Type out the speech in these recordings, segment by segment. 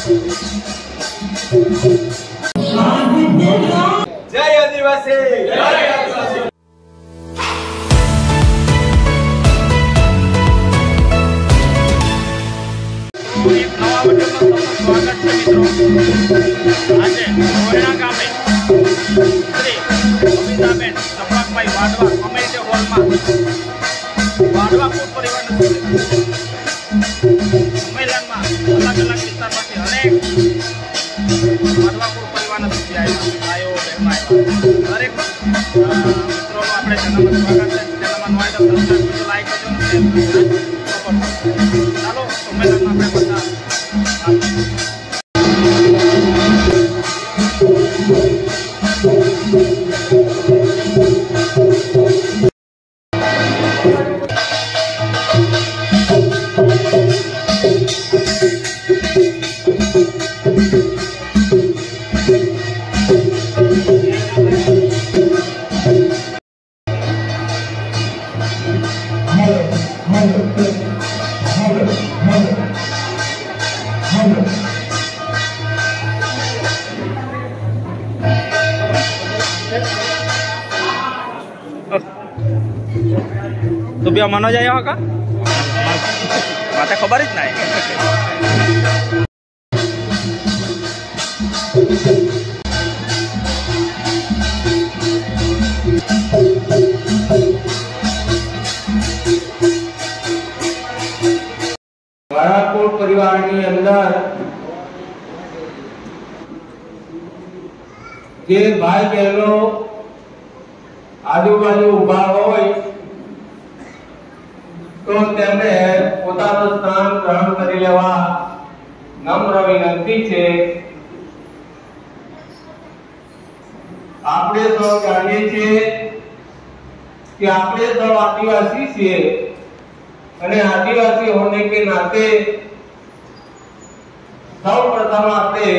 जय आदिवासी। एक नवा वीडियो में स्वागत है मित्रों। आज मोरेना गामे श्री अमिताबेन सपकभाई वाडवा कम्युनिटी हॉल में वाडवा कूट परिवार सम्मेलन में अलग अलग विस्तार में अनेक वाडवा कूट परिवार सभ्य आयो बहनों दरेक मित्रों अपने चैनल में स्वागत है। चैनल में नवा तो सब्सक्राइब लाइक करजो चलो सम्मेलन में अपने बता तो भी मानो जाए का माता खबर ही नहीं। वाडाकोट परिवार ની અંદર જે ભાઈ બહેનો આજુબાજુ ઉભા હોય तो तेमने પોતાનું સ્થાન ગ્રહણ કરી લેવા નમ્ર વિનંતી છે। આપણે સૌ જાણીએ છીએ कि આપણે સૌ આદિવાસી છીએ અને આદિવાસી होने के नाते સૌ પ્રથમ આપણે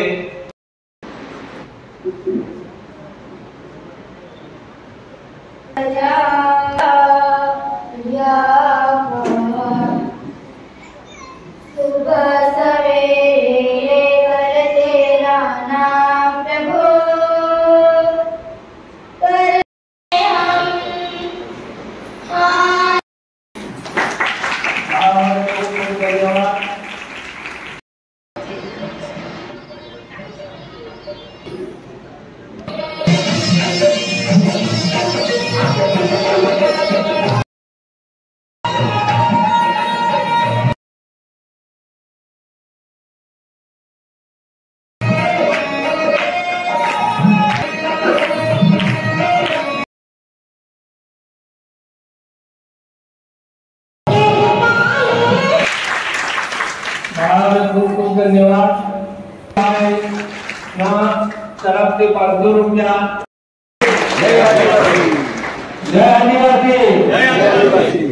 खूब धन्यवाद तरफ से 500 रुपया। जय आदिवासी, जय आदिवासी, जय आदिवासी।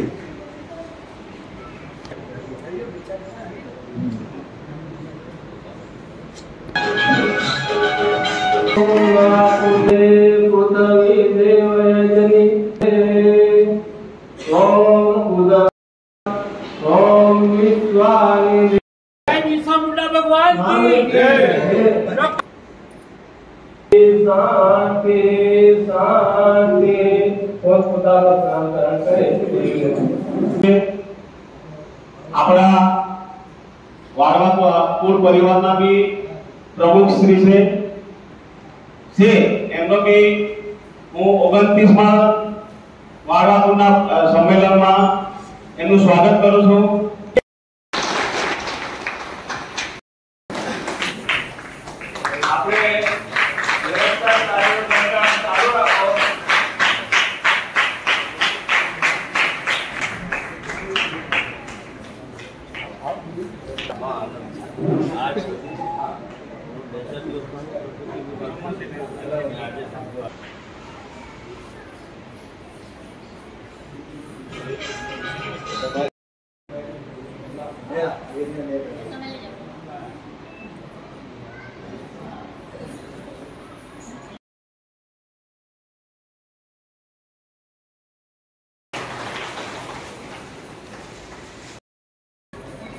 भगवान शांति शांति अपना वाडवा कूट परिवार ना भी प्रमुख श्री से एमनो भी हूँ 29 में वाडवा कूट सम्मेलन में एमनु स्वागत करू छू।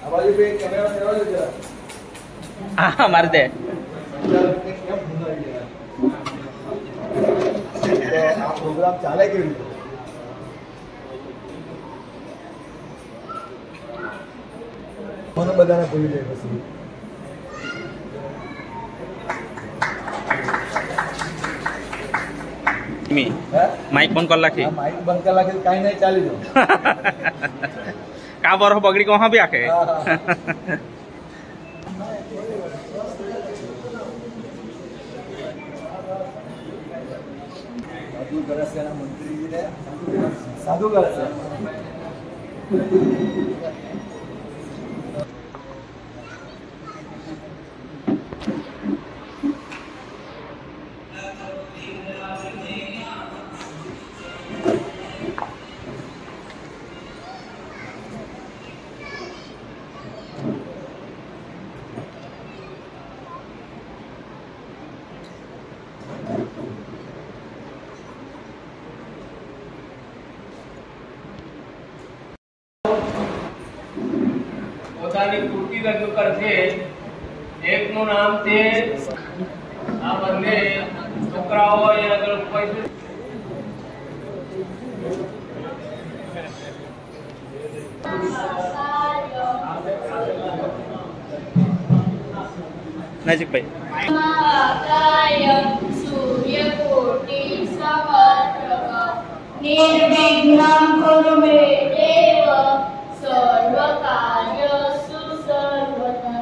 आवाज पे कैमरा से आवाज जरा હા મારી દે આ પ્રોગ્રામ ચાલે કેવી રીતે? મને બધાને ભૂલી જાય પછી માઇક બંધ કરી નાખી માઇક બંધ કરી નાખી કાંઈ નહીં ચાલી દો કા બરો બગડી કહા બી આખે સાધુ ગરસિયાના મંત્રીજીને સાધુ ગરસિયા પોતાની કૃતિ રજૂ કરશે. એકનું નામ છે આ બંને છોકરાઓ એ આગળ ઉપસ્થિત નજીકભાઈ સૂર્યકોટિ સમપ્રભ નિર્વિઘ્नं કુરુ મે દેવ સર્વકાર્યસુ સર્વદા.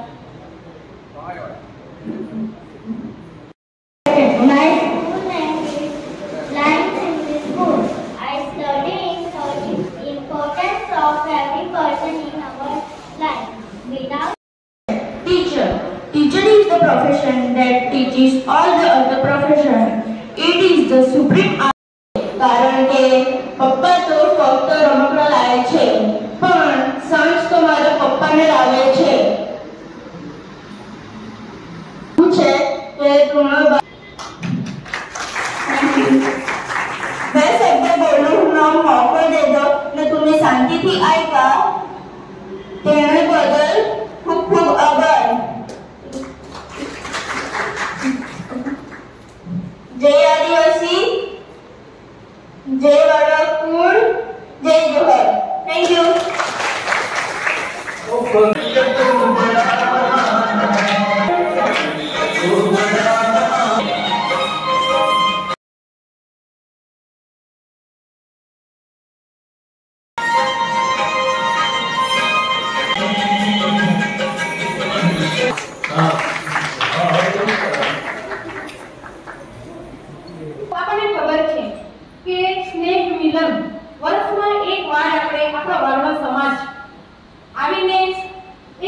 My school name is Lions English School. I study in importance of every person in our life. Without teacher. Teacher is the profession that teaches all the other profession. It is the supreme. કારણ કે પપ્પા તો ફક્ત રમકડા લાવે છે પણ સાંજ તો મારા પપ્પાને લાવે છે. શું છે કે તું બે શબ્દ બોલવાનો મોકો દે દો ને તુને શાંતિથી આપ્યા તેને બદલ ખૂબ ખૂબ આભાર. જય આદિવાસી, જય વડોદરા, જય જોહર. Thank you. આપણને ખબર છે કે સ્નેહ મિલન વર્ષમાં એક વાર આપણે આપણા વર્ણ સમાજ આવીને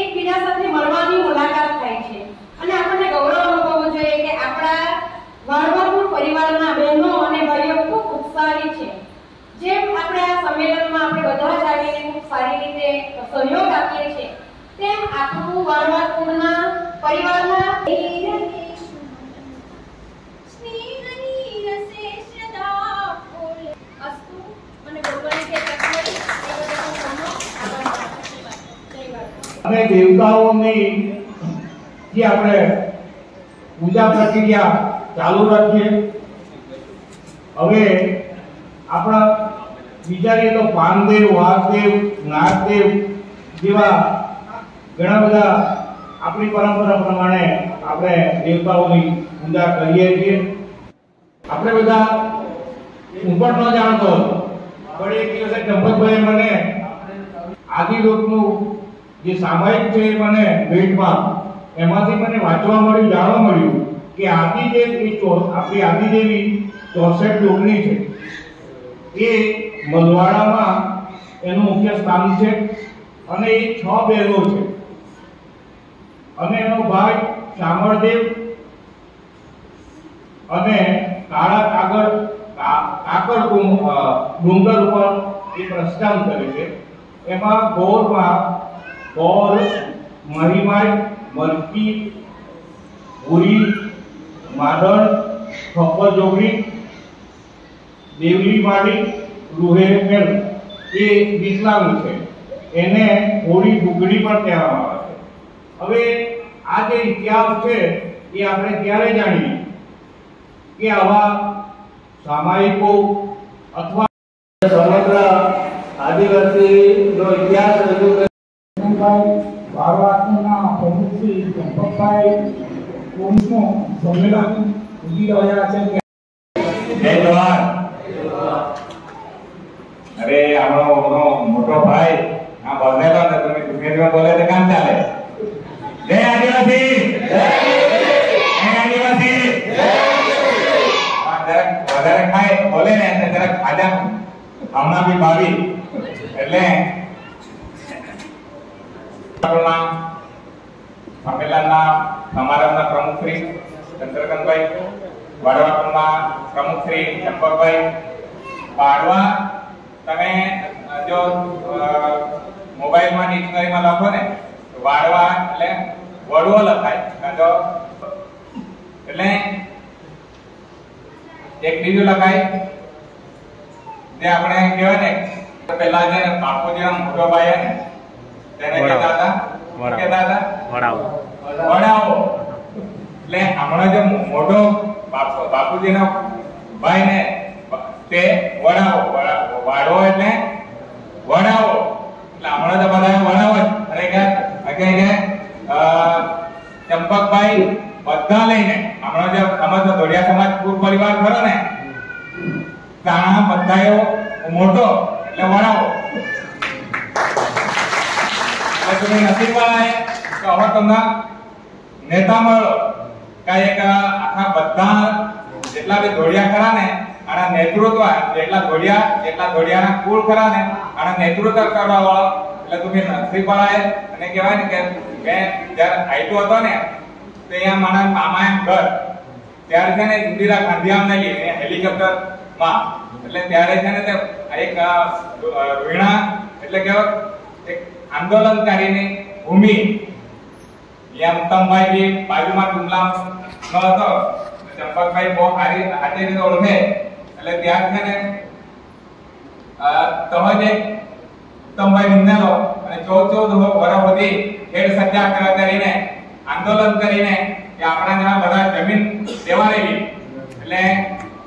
એકબીજા સાથે મળવાની મુલાકાત થાય છે અને આપણને ગૌરવ અનુભવવું જોઈએ કે આપણા વર્ણપુર પરિવારના બહેનો અને ભાઈઓ ખૂબ ઉત્સાહી છે. જેમ આપણે આ સંમેલનમાં આપણે બધા જ આવીને ખૂબ સારી રીતે સહયોગ આપીએ છીએ તેમ આખું વર્ણપુરના પરિવારના અને દેવતાઓની જે આપણે પૂજા પ્રક્રિયા ચાલુ રાખીએ. હવે આપણા વિચારીએ તો પાનદેવ, વાઘદેવ, નાગદેવ જેવા ઘણા બધા આપણી પરંપરા પ્રમાણે આપણે દેવતાઓની પૂજા કરીએ છીએ. આપણે બધા હું પણ ન જાણતો પણ એક દિવસે ચંપકભાઈ મને આદિલોકનું જે સામાયિક છે એ મને ભેટમાં એમાંથી મને વાંચવા મળ્યું, જાણવા મળ્યું કે આદિદેવ આપણી આદિદેવી 64 યોગની છે. એ મલવાડામાં એનું મુખ્ય સ્થાન છે અને એ 6 બહેનો છે અને એનો ભાઈ શામળદેવ અને કાળા કાકર ડુંગર ઉપર એ પ્રસ્થાન કરે છે. એમાં ગૌરમાં ગૌર, મહીમાઈ, મરકી, ભૂરી, માદળ, ખપ્પર જોગણી, દેવલી માડી, રૂહેમેલ એ વિકલાંગ છે. એને હોળી ભૂગડી પણ કહેવામાં આવે છે. હવે આ જે ઇતિહાસ છે એ આપણે ક્યારે જાણીએ કે આવા સામાયિકો અથવા સમગ્ર આદિવાસીનો ઇતિહાસ રજૂ કરે વારવારના પ્રમુખ શ્રી ચંપકભાઈ કોમનું સંમેલન ઉભી રહ્યા છે. જય જવાન. અરે આપણો મોટો ભાઈ આ બનેલો ને તમે ધીમે બોલે તો કામ ચાલે. જય આદિવાસી. જય આદિવાસી. જરાક વધારે ખાય બોલે ને એટલે જરાક ખાધા હમણાં બી ભાવી એટલે સંમેલનના સમારંભના પ્રમુખ શ્રી ચંદ્રકાંતભાઈ, વાડવાના પ્રમુખ શ્રી ચંપકભાઈ. વાડવા તમે જો મોબાઈલમાં ડિક્શનરીમાં લખો ને તો વાડવા એટલે વડવો લખાય તો એટલે એક બીજું લખાય જે આપણે કહેવાય ને પહેલા જે બાપુજીના મોટો ભાઈ ને તેને કહેતા હતા વડાવો. એટલે હમણાં જે મોટો બાપુજીનો ભાઈ ને તે વડાવો. વાડવો એટલે વડાવો. એટલે હમણાં તો બધા વડાવો અને કે ચંપકભાઈ બધા લઈને હમણાં જે સમાજ ધોળિયા સમાજ કુળ પરિવાર ખરો ને તાણા બધાયો મોટો એટલે વડાવો. તમે નસીબવાળા કે હવે તમને નેતા મળો કે એક આખા બધા જેટલા બી ધોળિયા ખરા ને આના નેતૃત્વ જેટલા ધોળિયાના કુળ ખરા ને આના નેતૃત્વ કરવા વાળો એટલે તમે નસીબવાળા અને કહેવાય ને કે જ્યારે આઈટો હતો ને તો અહીંયા મારા મામા એમ ઘર ત્યારે છે ને ઇન્દિરા ગાંધી આમને લઈને હેલિકોપ્ટર માં એટલે ત્યારે છે ને તે એક વીણા એટલે કે એક આંદોલનકારીની ભૂમિ યા ઉત્તમભાઈ બી બાજુમાં ડુમલા નો હતો. ચંપકભાઈ બહુ સારી રીતે ઓળખે એટલે ત્યાં છે ને તહજે ઉત્તમભાઈ નિંદેલો અને 14 વર્ષ સુધી ખેડ સત્યાગ્રહ કરીને આંદોલન કરીને કે આપણા જેવા બધા જમીન દેવારેલી એટલે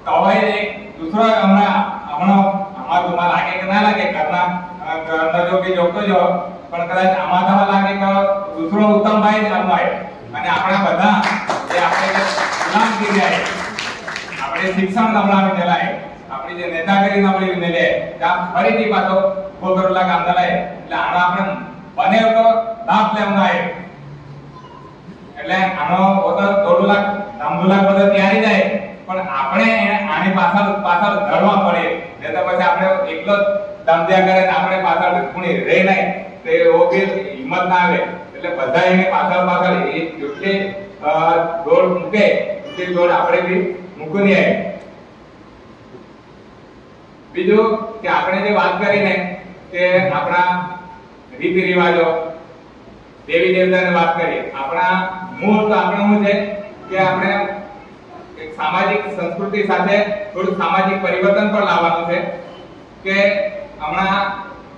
તોય એક દૂસરો હમણાં અમારું લાગે કે ના લાગે ઘરના જો કે જોતો જો પણ કદાચ આમાં તો લાગે કે દૂસરો ઉત્તમભાઈ જ અનવાય અને આપણા બધા જે આપણે ગુલામગીરી આય આપણે શિક્ષણ નબળાવી દેલાય આપણી જે નેતાગીરી નબળી ને લે ત્યાં ફરીથી પાછો ગોગરલા કામ દલાય એટલે આનો આપણે બને તો લાભ લેવનાય એટલે આનો ઓતો 2 લાખ 3 લાખ બધા તૈયારી જાય પણ આપણે આની પાછળ ધરવા પડે ને તો પછી આપણે એકલો ધમધ્યા કરે ને આપણે પાછળ કોણી રહે નહીં તો એવો બી હિંમત ના આવે એટલે બધા એની પાછળ એ જેટલી દોડ મૂકે એટલી દોડ આપણે બી મૂકવાની આવે. બીજું કે આપણે જે વાત કરીને કે આપણા રીતિ રિવાજો દેવી દેવતાની વાત કરીએ આપણા મૂળ તો આપણે શું છે કે આપણે એક સામાજિક સંસ્કૃતિ સાથે થોડું સામાજિક પરિવર્તન પણ લાવવાનું છે કે હમણાં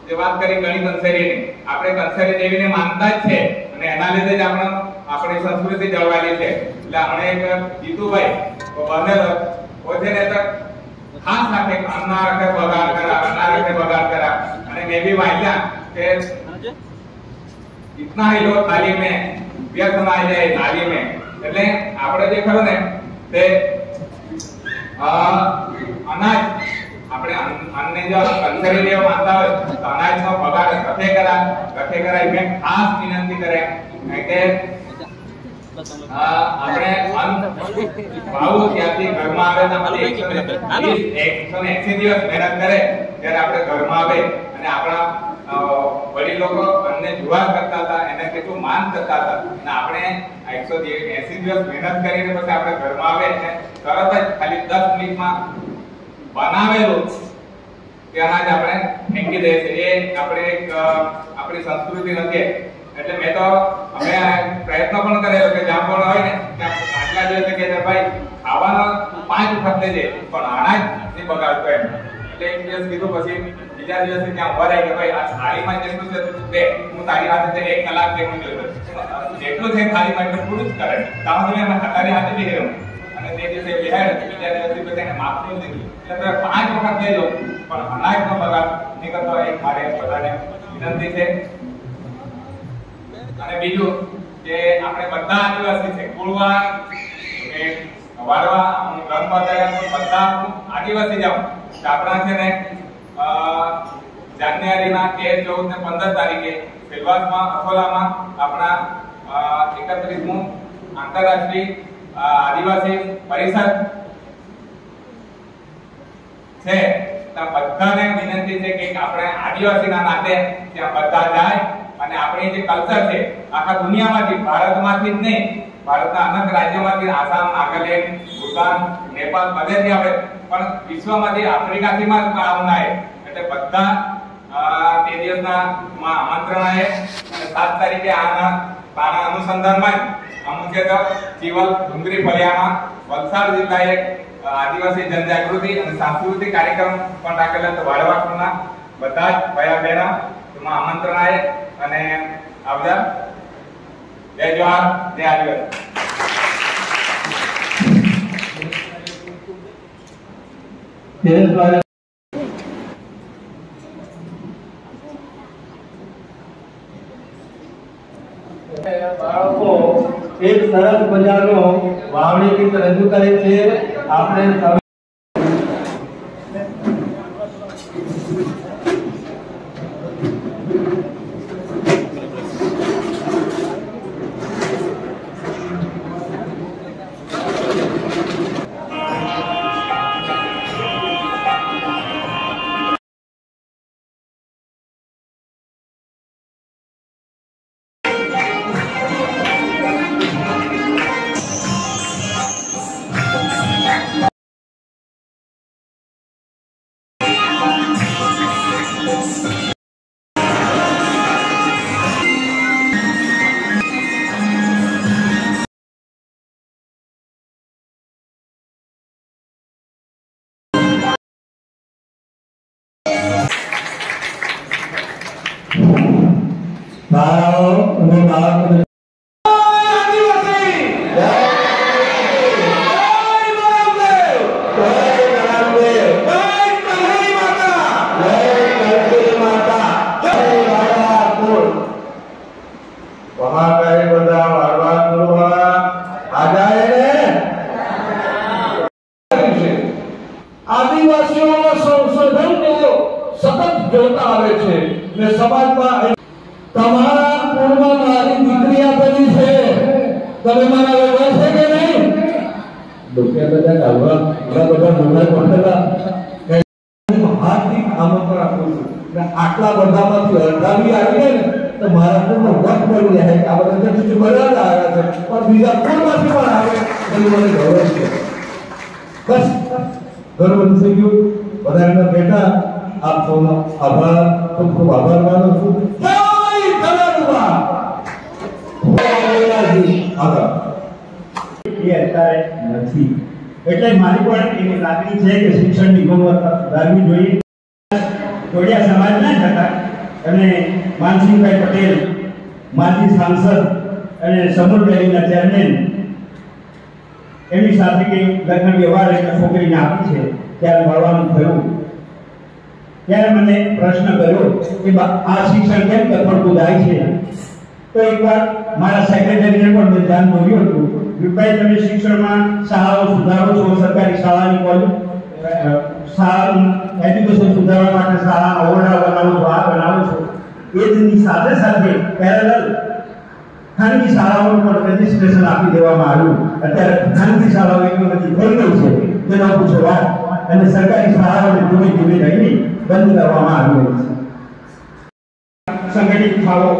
જે વાત કરી ગણિત કંસેરીની આપણે કંસેરી દેવીને માનતા જ છે અને એના લીધે જ આપણી સંસ્કૃતિ જળવાયેલી છે. એટલે હમણાં એક જીતુભાઈ બનેલો પોતે ને તો ખાસ રાખે અન્ના રાખે બગાડ કરા અને મેં બી વાંચ્યા કે इतना ही लोग थाली में व्यर्थ ना आ जाए थाली में એટલે આપણે જે ખરો ને તે અનાજ આપણે અન્નને જો કંસરી દેવ માનતા હોય તો અનાજનો બગાડ રખે કરાય મેં ખાસ વિનંતી કરે કે આપણે અન્ન ભાવ ત્યાંથી ઘરમાં આવે તો આપણે 180 દિવસ મહેનત કરે ત્યારે આપણે ઘરમાં આવે અને આપણા વડીલ લોકો અન્નને જુવાર કરતા હતા એને કેટલું માન કરતા હતા અને આપણે 180 દિવસ મહેનત કરીને પછી આપણે ઘરમાં આવે અને તરત જ ખાલી 10 મિનિટમાં બનાવેલું તે અનાજ આપણે ફેંકી દઈએ છીએ. એ આપણે એક આપણી સંસ્કૃતિ નથી. એટલે મેં તો અમે પ્રયત્ન પણ કરેલો કે જ્યાં પણ હોય ને ત્યાં આટલા દિવસે કે ભાઈ ખાવાનો 5 વખત લેજે પણ અનાજ નહીં બગાડતો એમ. એટલે એક દિવસ કીધું, પછી બીજા દિવસે ત્યાં ઉભા રહી કે ભાઈ આ થાળીમાં જેટલું છે તું દે, હું તારી હાથે 1 કલાક જેટલું લેતો, જેટલું છે થાળીમાં એટલું પૂરું જ કરે. ત્યાં સુધી મેં તારી હાથે બેહી રહ્યો અને તે દિવસે બેહાડ્યો. બીજા દિવસે પછી એને માફ નહીં દીધું. એટલે તમે 5 વખત લેજો પણ અનાજનો બગાડ નહીં કરતો, એક મારે બધાને વિનંતી છે. અને બીજું કે આપણે બધા આદિવાસી છે, કુળવા કે વાળવા, બધા આદિવાસી જાવ આપણા છે ને જાન્યુઆરીના 13, 14 ને 15 તારીખે સેલવાસમાં અકોલામાં આપણા 31મું આંતરરાષ્ટ્રીય આદિવાસી પરિષદ છે. ત્યાં બધાને વિનંતી છે કે આપણે આદિવાસીના નાતે ત્યાં બધા જાય અને આપણી જે કલ્ચર છે આખા દુનિયામાંથી, ભારતમાંથી જ નહીં, ભારતના અનેક રાજ્યોમાંથી, આસામ, નાગાલેન્ડ, ભૂટાન, નેપાળ, બધેથી આપણે પણ વિશ્વમાંથી, આફ્રિકાથી માં આવનાર, એટલે બધા તે દિવસના આમંત્રણ આવે. અને 7 તારીખે આના અનુસંધાનમાં અમુકે તો ચીવલ ડુંગરી ફળિયામાં વલસાડ જિલ્લાએ આદિવાસી જનજાગૃતિ અને સાંસ્કૃતિક કાર્યક્રમ પણ રાખેલા. તો વાળવાના બધા જ ભાઈ બહેનો એમાં આમંત્રણ આવે અને આવજા. જય જોહાર, જય આદિવાસી. બાળકો એક સરસ મજાનો વાવણી ગીત રજૂ કરે છે. આપણે આદિવાસીઓના સંશોધનને સતત જોતા આવે છે ને સમાજમાં તમારા પૂર્વમાં મારી દીકરી આપેલી છે, તમે મારા વ્યવહાર છે કે નહીં? ડોક્ટર બધા કાઢવા બધા મોટા પડતા હાર્દિક આમંત્રણ આપું છું. આટલા બધામાંથી અડધાવી આવી ને તો મારા પૂર્ણ વટ પડી જાય કે આ બધા બીજું બધા આવ્યા છે પણ બીજા પૂર્ણમાંથી પણ આવે એનું મને ગૌરવ છે. બસ ગર્વ થઈ ગયું. બધાના બેટા આપ સૌનો આભાર, ખૂબ ખૂબ આભાર માનું છું. જય ધન્યવાદ. આભાર. એ અત્યારે નથી એટલે મારી પણ એવી લાગણી છે કે શિક્ષણની ગુણવત્તા સુધારવી જોઈએ. જોડિયા સમાજના જ હતા અને માનસિંહભાઈ પટેલ માજી સાંસદ અને સમૂહ ડેરીના ચેરમેન એમની સાથે કે લગ્ન વ્યવહાર એટલે છોકરીને આપી છે ત્યારે મળવાનું થયું. ત્યારે મને પ્રશ્ન કર્યો કે આ શિક્ષણ કેમ કથળતું જાય છે? તો એકવાર મારા સેક્રેટરીને પણ મેં ધ્યાન દોર્યું હતું કે ભાઈ તમે શિક્ષણમાં શાળાઓ સુધારો છો, સરકારી શાળાની કોલેજ એજ્યુકેશન સુધારવા માટે શાળાના ઓરડા બનાવો છો, આ બનાવો છો. એની સાથે સાથે પેરેલલ ખાનગી શાળાઓનું પણ રજીસ્ટ્રેશન આપી દેવામાં આવ્યું. અત્યારે ખાનગી શાળાઓ એટલી બધી થઈ ગઈ છે તેનો પૂછો વાત, અને સરકારી શાળાઓને ધીમે ધીમે રહીને બંધ કરવામાં આવી રહી છે. સંગઠિત થાઓ,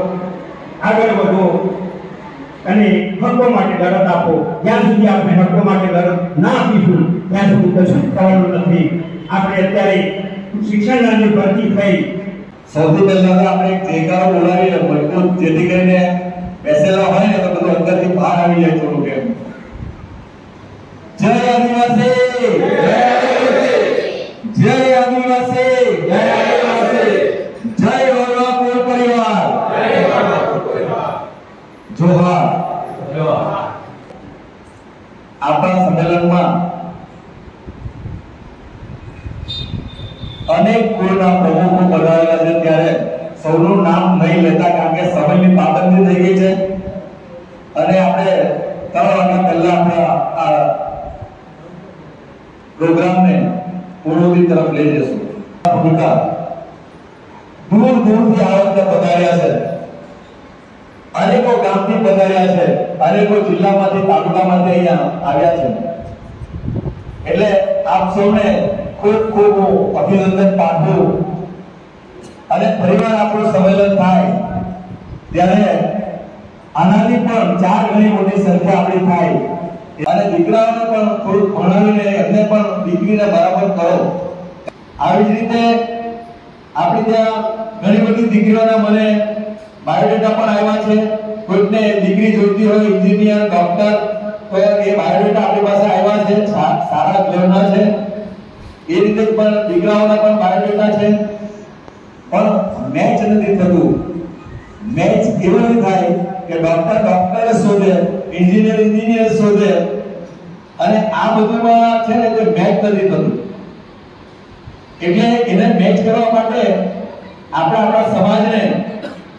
આગળ વધો અને હકો માટે લડત આપો. જ્યાં સુધી આપણે હકો માટે લડત ના આપીશું ત્યાં સુધી કશું જ થવાનું નથી. આપણે અત્યારે શિક્ષણની ભરતી થઈ, સૌથી પહેલા તો આપણે એક જયકારો બોલાવીએ મજબૂત, જેથી કરીને બેસેલા હોય ને તો બધું અંદરથી બહાર આવી જાય થોડું કેમ. જય આદિવાસી, જય આદિવાસી. જોહાર આપણા સંમેલનમાં અનેક કુળના પ્રમુખો પધારેલા છે, ત્યારે સૌનું નામ નહીં લેતા કારણ કે સમયની પાબંદી થઈ ગઈ છે અને આપણે 3 વાગ્યા પહેલા આપણા આ પ્રોગ્રામને પૂર્વની તરફ લઈ જશું. દૂર દૂરથી આ વખતે પધાર્યા છે, અનેકો ગામથી પધાર્યા છે, અનેકો જિલ્લામાંથી તાલુકામાંથી અહીંયા આવ્યા છે. એટલે આપ સૌને ખૂબ ખૂબ અભિનંદન પાઠવું અને ફરીવાર આપણું સંમેલન થાય ત્યારે આનાથી પણ 4 ગણી મોટી સંખ્યા આપણી થાય અને દીકરાઓને પણ થોડું ભણાવીને એમને પણ દીકરીને બરાબર કરો. આવી જ રીતે આપણી ત્યાં ઘણી બધી દીકરીઓના મને બાયોડેટા પણ આવ્યા છે. કોઈકને દીકરી જોઈતી હોય એન્જિનિયર, ડોક્ટર, તો એ બાયોડેટા આપણી પાસે આવ્યા છે, સારા ગ્રેડના છે. એ રીતે પણ દીકરાઓના પણ બાયોડેટા છે, પણ મેચ નથી થતું. મેચ એવું નહીં થાય કે ડોક્ટર શોધે, એન્જિનિયર શોધે અને આ બધુંમાં છે ને તે મેચ નથી થતું. એટલે એને મેચ કરવા માટે આપણે આપણા સમાજને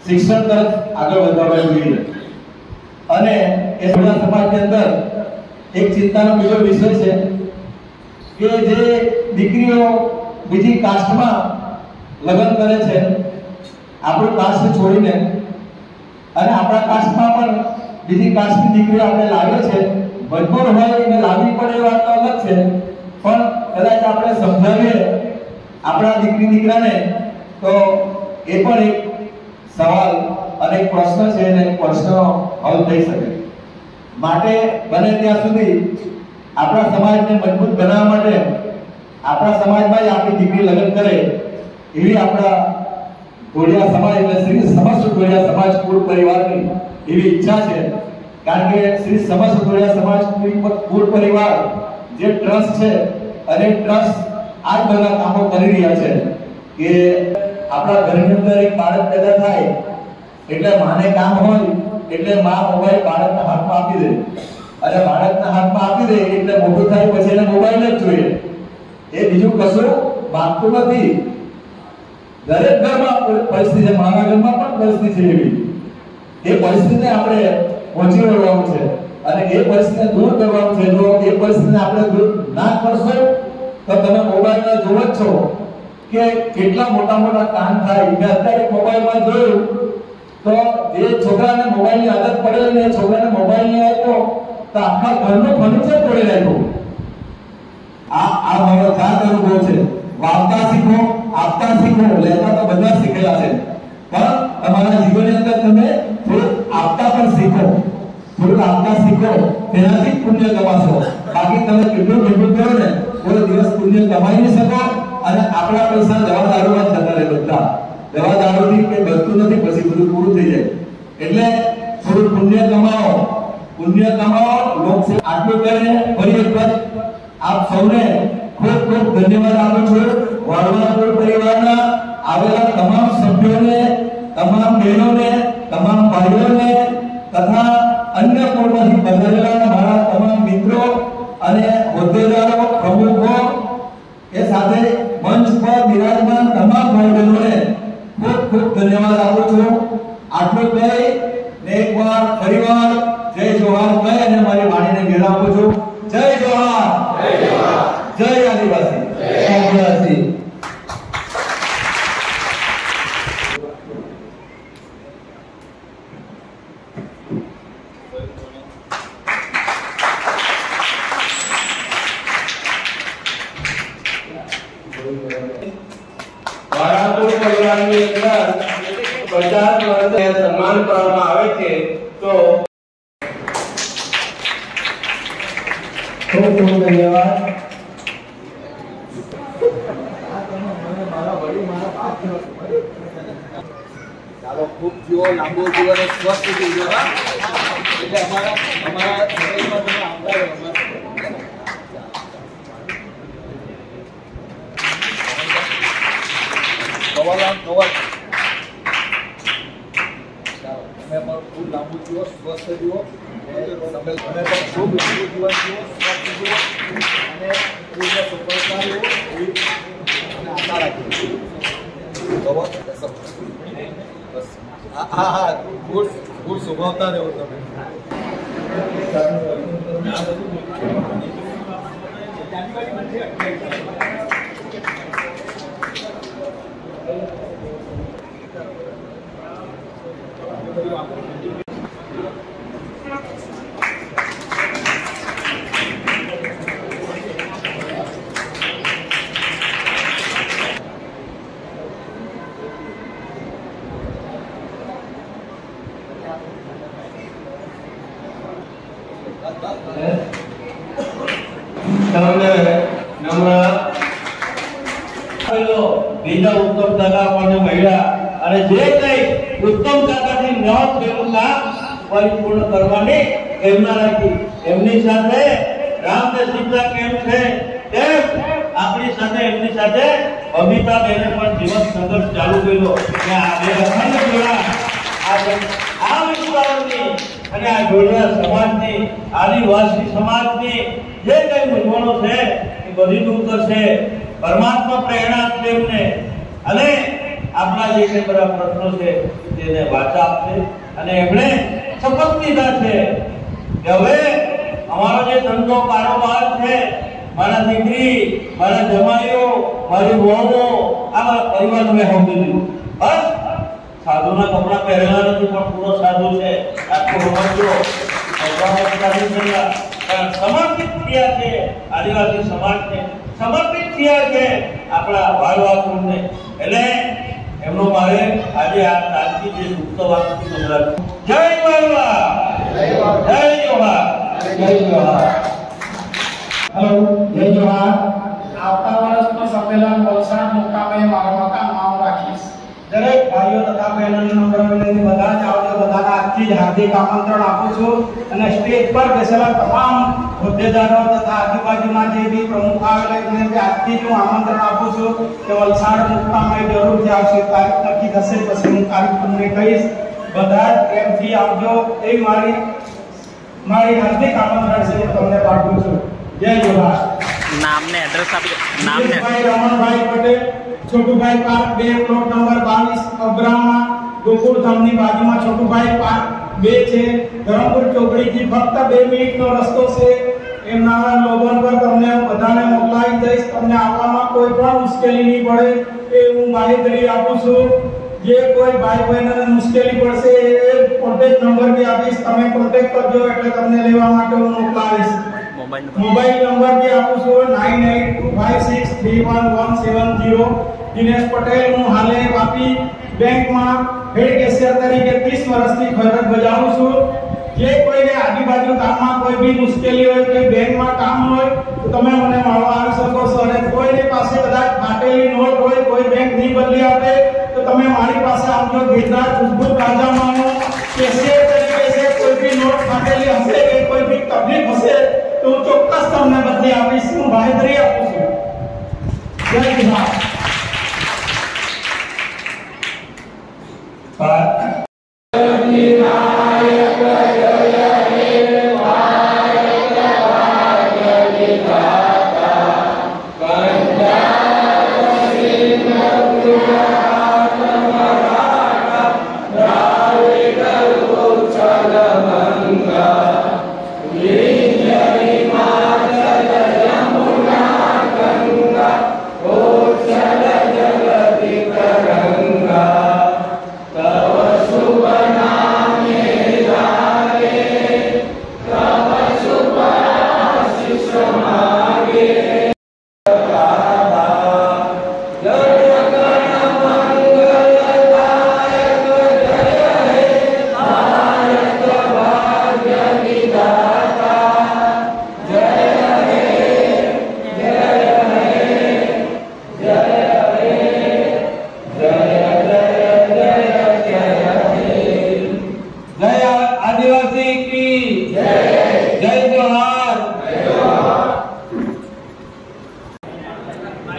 શિક્ષણ તરફ આગળ વધારવા જોઈએ અને એ સમાજની અંદર એક ચિંતાનો બીજો વિષય છે કે જે દીકરીઓ બીજી કાસ્ટમાં લગ્ન કરે છે, આપણું કાસ્ટ છોડીને, અને આપણા કાસ્ટમાં પણ બીજી કાસ્ટની દીકરીઓ આપણે લાવે છે. મજબૂર હોય એને લાવવી પડે એ વાત અલગ છે, પણ કદાચ આપણે સમજાવીએ આપણા દીકરાને તો એ પણ એક સવાલ અને એક પ્રશ્ન છે અને પ્રશ્નનો હલ થઈ શકે. માટે બને ત્યાં સુધી આપણા સમાજને મજબૂત બનાવવા માટે આપણા સમાજમાં જ આપણી દીકરી લગ્ન કરે એવી આપણા ઘોડિયા સમાજ એટલે શ્રી સમસ્ત ઘોડિયા સમાજ કુળ પરિવારની એવી ઈચ્છા છે. કારણ કે શ્રી સમસ્ત ઘોડિયા સમાજ કુળ પરિવાર જે ટ્રસ્ટ છે અને ટ્રસ્ટ આ જ બધા કામો કરી રહ્યા છે કે આપણા ઘરની અંદર એક બાળક પેદા થાય એટલે માને કામ હોય એટલે માં મોબાઈલ બાળકના હાથમાં આપી દે અને બાળકના હાથમાં આપી દે એટલે મોટું થાય પછી એને મોબાઈલ જ જોઈએ. એ બીજું કશું માંગતું નથી. દરેક ઘરમાં પરિસ્થિતિ છે, મારા ઘરમાં પણ પરિસ્થિતિ છે એવી. એ પરિસ્થિતિને આપણે પહોંચી વળવાનું છે અને એ પરિસ્થિતિને દૂર કરવાનું છે. જો એ પરિસ્થિતિને આપણે દૂર ના કરશો તો તમે મોબાઈલમાં જોવો જ છો કે કેટલા મોટા કામ થાય. મેં અત્યારે મોબાઈલમાં જોયું તો જે છોકરાને મોબાઈલની આદત પડેલી ને છોકરાને મોબાઈલ નહીં આપ્યો તો આખા ઘરનું ફર્નિચર તોડી નાખ્યું. આ મારો જાત અનુભવ છે. વાવતા શીખો, આપતા શીખો, લેતા તો બધા શીખેલા છે, પણ તમારા જીવનની અંદર તમે થોડું આપતા પણ શીખો, થોડું આપતા શીખો, તેનાથી પુણ્ય કમાશો. બાકી તમે કેટલું ભેગું કરો ને કોઈ દિવસ પુણ્ય કમાઈ નહીં શકો અને આપણા પૈસા દવા દારૂમાં જતા રહે. બધા દવા દારૂથી કે બચતું નથી, પછી બધું પૂરું થઈ જાય. એટલે થોડું પુણ્ય કમાઓ, લોક આટલું કરીને ફરી એક વખત આપ સૌને ખૂબ ખૂબ ધન્યવાદ આપું છું. વાળવા પરિવારના આવેલા તમામ સભ્યોને, તમામ બહેનોને, તમામ ભાઈઓને તથા અન્ય કોણમાંથી પધારેલા મારા તમામ મિત્રો અને હોદ્દેદારો, પ્રમુખો, એ સાથે મંચ પર બિરાજમાન તમામ ભાઈ બહેનોને ખૂબ ખૂબ ધન્યવાદ આપું છું. આટલું કહી ને એકવાર ફરીવાર જય જોહાર કહી અને મારી વાણીને વિરામ આપું છું. જય જોહાર, જય આદિવાસી, જય આદિવાસી. વારાપુર પરિવારની અંદર 50 વર્ષે સન્માન કરવામાં આવે છે. તો ખૂબ ખૂબ ધન્યવાદ. ચાલો ખૂબ જીવો, લાંબો જીવો અને સ્વસ્થ જીવો. એટલે અમારા શરીરમાં તમે આવતા રહો. કવર તમે પણ ખૂબ લાંબુ જીવો, સ્વસ્થ તમે પણ ખૂબ લાંબુ જીવન જીવો, સ્વસ્થ જીવો અને પૂર્ણ સફળતા લો એવી અને આશા રાખીએ. બસ હા ગુડ સ્વભાવતા રહેવો તમે. બીજા ઉત્તમ દાદા આપણને મળ્યા અને જે કઈ ઉત્તમ દાદાથી નવ થયેલું કામ પરિપૂર્ણ કરવાની એમના રાખી. એમની સાથે રામને સીતા કેમ છે તેમ આપણી સાથે એમની સાથે અમિતાબેને પણ જીવન સંઘર્ષ ચાલુ કર્યો. આ બે અખંડ જોડા આ વિસ્તારની અને આ જોડિયા સમાજની આદિવાસી સમાજની જે કઈ મૂંઝવણો છે એ બધી દૂર કરશે. પરમાત્મા પ્રેરણા આપશે એમને અને આપણા જે કઈ બધા પ્રશ્નો છે તેને વાચા આપશે. અને એમણે શપથ લીધા છે કે હવે અમારો જે ધંધો કારોબાર છે, મારા દીકરી, મારા જમાઈઓ, મારી વહુઓ, આ મારા પરિવારને મેં સમજી લીધું. બસ સાધુના કપડા પહેરેલા નથી પણ પૂરો સાધુ છે. આટલું સમજો. સમર્પિત થયા છે આદિવાસી સમાજને, સમર્પિત થયા છે આપણા વાળવાકુળને. એટલે એમનો મારે આજે આ તાજગી જે ગુપ્ત વાતથી સંભળાવ્યું. જય વાળવા, જય જોહાર, જય જોહાર. હેલો, જય જોહાર. આવતા વર્ષનું સંમેલન વલસાડ મુકામે મારા મકાનમાં રાખીશ. દરેક ભાઈઓ તથા બહેનોને નમ્ર વિનંતી, બધા જ આવજો. બધાને આજથી જ હાર્દિક આમંત્રણ આપું છું અને સ્ટેજ પર બેસેલા તમામ હોદ્દેદારો તથા આજુબાજુના જે બી પ્રમુખ આવેલા એમને આજથી જ હું આમંત્રણ આપું છું કે વલસાડ મુકામે જરૂરથી આવશે. તારીખ નક્કી થશે પછી હું તારીખ તમને કહીશ. બધા જ પ્રેમથી આવજો એ મારી હાર્દિક આમંત્રણ છે તમને પાઠવું છું. જય જોહાર. નામને એડ્રેસ આપી દો. નામને Ramanbhai Patel, Chhotubhai park 2 plot number 22 Abrama, ગોકુળધામની બાજુમાં છોટુભાઈ પાર્ક 2 છે. ધરમપુર ચોકડીથી ફક્ત 2 મિનિટનો રસ્તો છે. એમના લોગન પર તમને બધાને મોકલાવી દઈશ. તમને આવવામાં કોઈ પણ મુશ્કેલી નહીં પડે એ હું બાહેધરી આપું છું. જે કોઈ ભાઈ બહેનને મુશ્કેલી પડશે એ કોન્ટેક્ટ નંબર બી આપીશ. તમે કોન્ટેક્ટ કરજો એટલે તમને લેવા માટે હું મોકલાવીશ. મોબાઈલ નંબર બી આપું છું 9825631170. દિનેશ પટેલ. હું હાલે વાપી બેંકમાં હેડ કેશિયર તરીકે 30 વર્ષથી ફરજ બજાવું છું. જે કોઈને આજુબાજુ ગામમાં કોઈ બી મુશ્કેલી હોય કે બેંકમાં કામ હોય તો તમે મને મળવા આવી શકો છો. અને કોઈની પાસે કદાચ ફાટેલી નોટ હોય, કોઈ બેંક નહીં બદલી આપે તો તમે મારી પાસે આવજો. ગિરનાર ખુશ્બુ પ્લાઝામાં કેશિયર તરીકે છે. કોઈ બી નોટ ફાટેલી હશે કે કોઈ બી તકલીફ હશે તો હું ચોક્કસ તમને બદલી આપીશ. હું બાહેધરી આપું છું. જય જોહાર.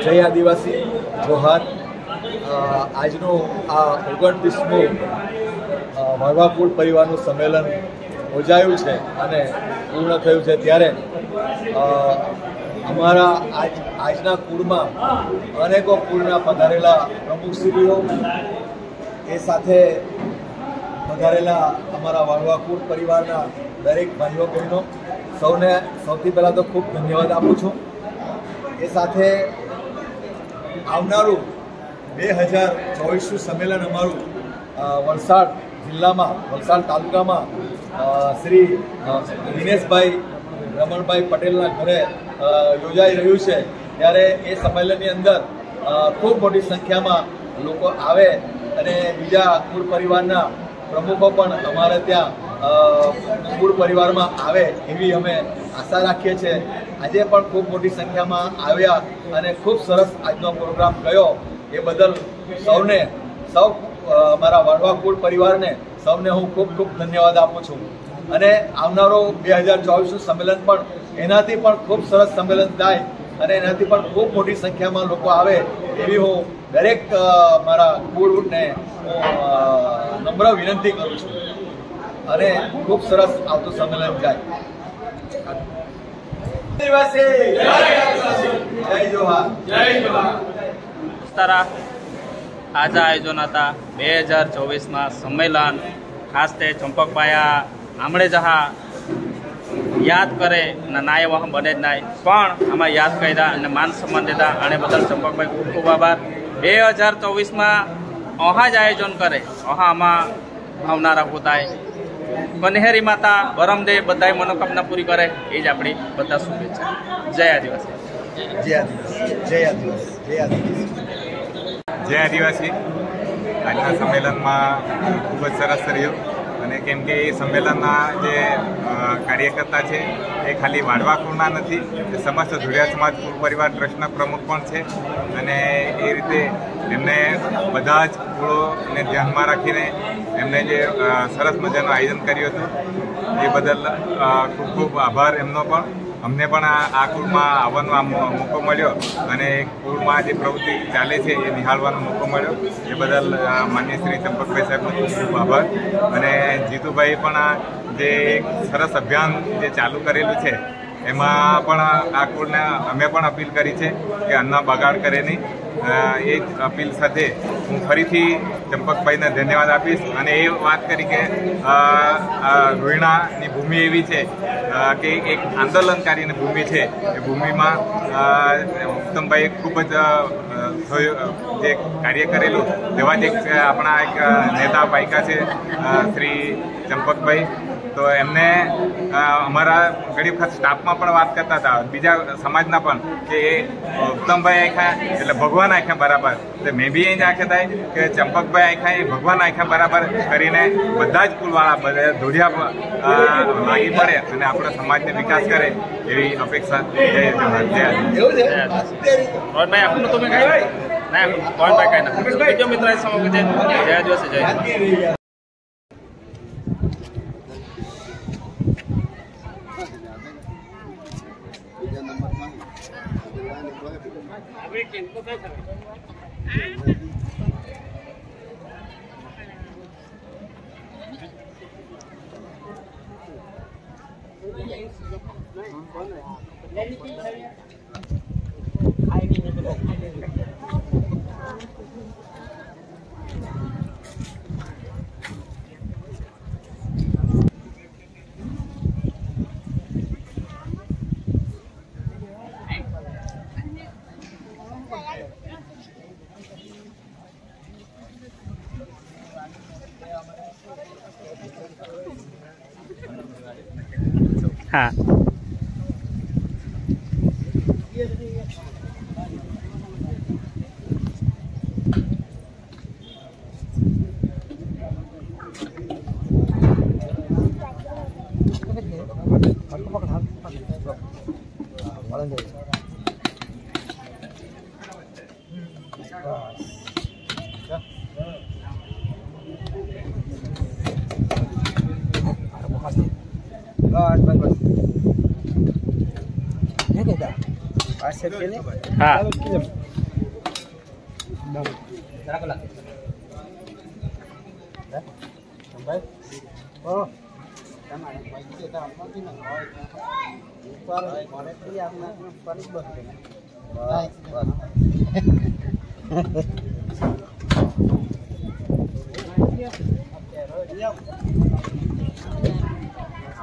જય આદિવાસી, જોહાર. આજનો આ 29મું વાળવાકુળ પરિવારનું સંમેલન યોજાયું છે અને પૂર્ણ થયું છે ત્યારે અમારા આજના કુળમાં અનેકો કુળના પધારેલા પ્રમુખશ્રીઓ એ સાથે પધારેલા અમારા વાળવા કુળ પરિવારના દરેક ભાઈઓ બહેનો સૌને સૌથી પહેલાં તો ખૂબ ધન્યવાદ આપું છું. એ સાથે આવનારું 2024નું સંમેલન અમારું વલસાડ જિલ્લામાં વલસાડ તાલુકામાં શ્રી દિનેશભાઈ રમણભાઈ પટેલના ઘરે યોજાઈ રહ્યું છે ત્યારે એ સંમેલનની અંદર ખૂબ મોટી સંખ્યામાં લોકો આવે અને બીજા કુળ પરિવારના પ્રમુખો પણ અમારે ત્યાં કુળ પરિવારમાં આવે એવી અમે આશા રાખીએ છીએ. આજે પણ ખૂબ મોટી સંખ્યામાં આવ્યા અને ખૂબ સરસ આજનો પ્રોગ્રામ ગયો એ બદલ સૌ મારા વાળવા કુળ પરિવારને સૌને હું ખૂબ ખૂબ ધન્યવાદ આપું છું. અને આવનારો 2024નું સંમેલન પણ એનાથી પણ ખૂબ સરસ સંમેલન થાય અને એનાથી પણ ખૂબ મોટી સંખ્યામાં લોકો આવે એવી હું દરેક મારા કુળને નમ્ર વિનંતી કરું છું અને ખૂબ સરસ આવતું સંમેલન જાય. જય જોહાર. આજે આયોજન હતા 2024માં સંમેલન. ખાસ તે ચંપકભાઈ આમળે જહા યાદ કરે અને નાય વહ બને જ નાય પણ આમાં યાદ કર્યા અને માન સન્માન દીધા અને બદલ ચંપકભાઈ ખૂબ ખૂબ આભાર. 2024માં અહા જ આયોજન કરે અહા આમાં આવનારા પોતાય કન્હેરી માતા બરમદેવ બધાય મનોકામના પૂરી કરે એ જ આપણી બધા શુભેચ્છા. જય આદિવાસી. જય આદિવાસી. જય આદિવાસી. જય આદિવાસી. જય આદિવાસી. આજના સંમેલનમાં ખૂબ જ સરસ રહ્યું અને કેમ કે એ સંમેલનના જે કાર્યકર્તા છે એ ખાલી વાડવા કુળના નથી, એ સમસ્ત ધુળિયા સમાજ કુળ પરિવાર ટ્રસ્ટના પ્રમુખ પણ છે અને એ રીતે એમને બધા જ કુળોને ધ્યાનમાં રાખીને એમને જે સરસ મજાનું આયોજન કર્યું હતું એ બદલ ખૂબ ખૂબ આભાર એમનો પણ. અમને પણ આ કુળમાં આવવાનો મોકો મળ્યો અને કુળમાં જે પ્રવૃત્તિ ચાલે છે એ નિહાળવાનો મોકો મળ્યો એ બદલ માન્ય શ્રી ચંપકભાઈ સાહેબનો ખૂબ ખૂબ આભાર. અને જીતુભાઈ પણ જે સરસ અભિયાન જે ચાલુ કરેલું છે એમાં પણ આ કુળને અમે પણ અપીલ કરી છે કે અન્ન બગાડ કરે નહીં. એ જ અપીલ સાથે હું ફરીથી ચંપકભાઈને ધન્યવાદ આપીશ અને એ વાત કરી કે રોહિણાની ભૂમિ એવી છે કે એક આંદોલનકારીની ભૂમિ છે. એ ભૂમિમાં ઉત્તમભાઈએ ખૂબ જ જે કાર્ય કરેલું તેવા જ એક આપણા એક નેતા પાયકા છે શ્રી ચંપકભાઈ. તો એમને અમારા ઘણી વખત સ્ટાફમાં પણ વાત કરતા હતા બીજા સમાજના પણ કે ઉત્તમભાઈ આખ્યા એટલે ભગવાન આખ્યા બરાબર. તો મેં બી એ જ આખ્યા થાય કે ચંપકભાઈ આખ્યા એ ભગવાન આખ્યા બરાબર કરીને બધા જ કુલવાળા બધા ધોળિયા લાગી પડે અને આપણો સમાજને વિકાસ કરે એવી અપેક્ષા. જય જવાહર. જય આપનું તમે કઈ ના કોણ કઈ ના બીજો મિત્ર સમગ્ર જય આદિવાસી. જય હા.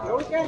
એવું કે